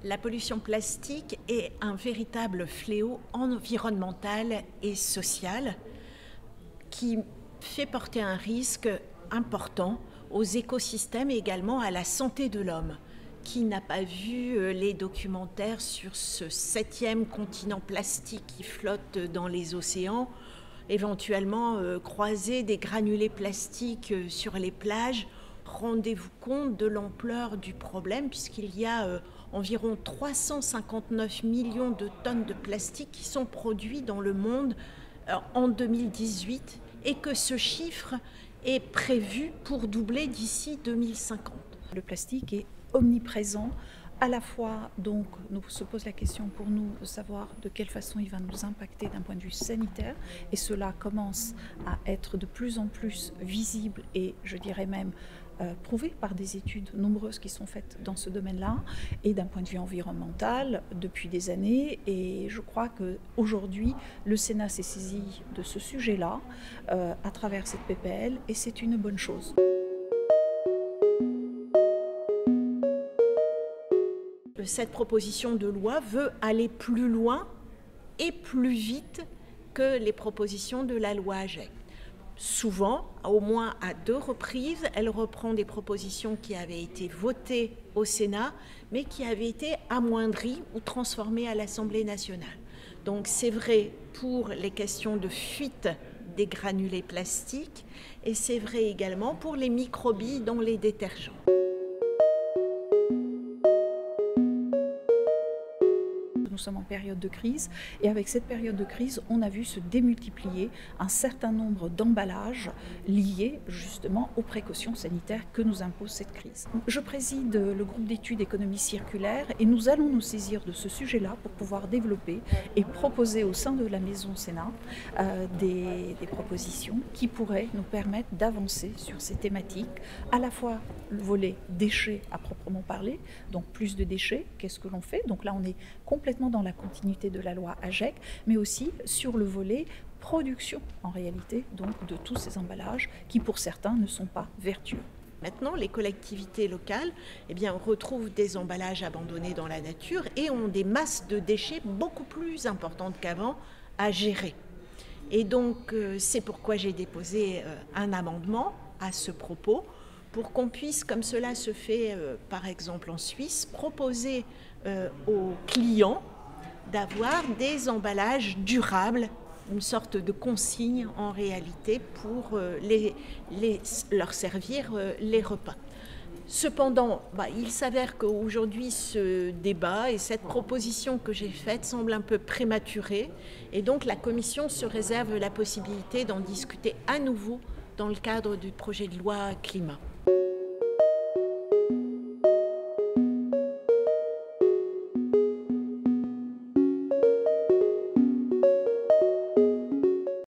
La pollution plastique est un véritable fléau environnemental et social qui fait porter un risque important aux écosystèmes et également à la santé de l'homme. Qui n'a pas vu les documentaires sur ce 7e continent plastique qui flotte dans les océans, éventuellement croiser des granulés plastiques sur les plages? Rendez-vous compte de l'ampleur du problème, puisqu'il y a environ 359 millions de tonnes de plastique qui sont produits dans le monde en 2018 et que ce chiffre est prévu pour doubler d'ici 2050. Le plastique est omniprésent. À la fois, donc, nous se pose la question pour nous de savoir de quelle façon il va nous impacter d'un point de vue sanitaire. Et cela commence à être de plus en plus visible et, je dirais même, prouvé par des études nombreuses qui sont faites dans ce domaine-là. Et d'un point de vue environnemental, depuis des années. Et je crois qu'aujourd'hui, le Sénat s'est saisi de ce sujet-là à travers cette PPL et c'est une bonne chose. Cette proposition de loi veut aller plus loin et plus vite que les propositions de la loi AGEC. Souvent, au moins à 2 reprises, elle reprend des propositions qui avaient été votées au Sénat, mais qui avaient été amoindries ou transformées à l'Assemblée nationale. Donc c'est vrai pour les questions de fuite des granulés plastiques et c'est vrai également pour les microbilles dans les détergents. Nous sommes en période de crise et avec cette période de crise, on a vu se démultiplier un certain nombre d'emballages liés justement aux précautions sanitaires que nous impose cette crise. Je préside le groupe d'études économie circulaire et nous allons nous saisir de ce sujet-là pour pouvoir développer et proposer au sein de la Maison Sénat des propositions qui pourraient nous permettre d'avancer sur ces thématiques, à la fois le volet déchets à proprement parler, donc plus de déchets, qu'est-ce que l'on fait? Donc là on est complètement dans la continuité de la loi AGEC, mais aussi sur le volet production, en réalité, donc de tous ces emballages qui, pour certains, ne sont pas vertueux. Maintenant, les collectivités locales retrouvent des emballages abandonnés dans la nature et ont des masses de déchets beaucoup plus importantes qu'avant à gérer. Et donc, c'est pourquoi j'ai déposé un amendement à ce propos, pour qu'on puisse, comme cela se fait par exemple en Suisse, proposer aux clients d'avoir des emballages durables, une sorte de consigne en réalité pour leur servir les repas. Cependant, il s'avère qu'aujourd'hui ce débat et cette proposition que j'ai faite semble un peu prématurée et donc la Commission se réserve la possibilité d'en discuter à nouveau dans le cadre du projet de loi climat.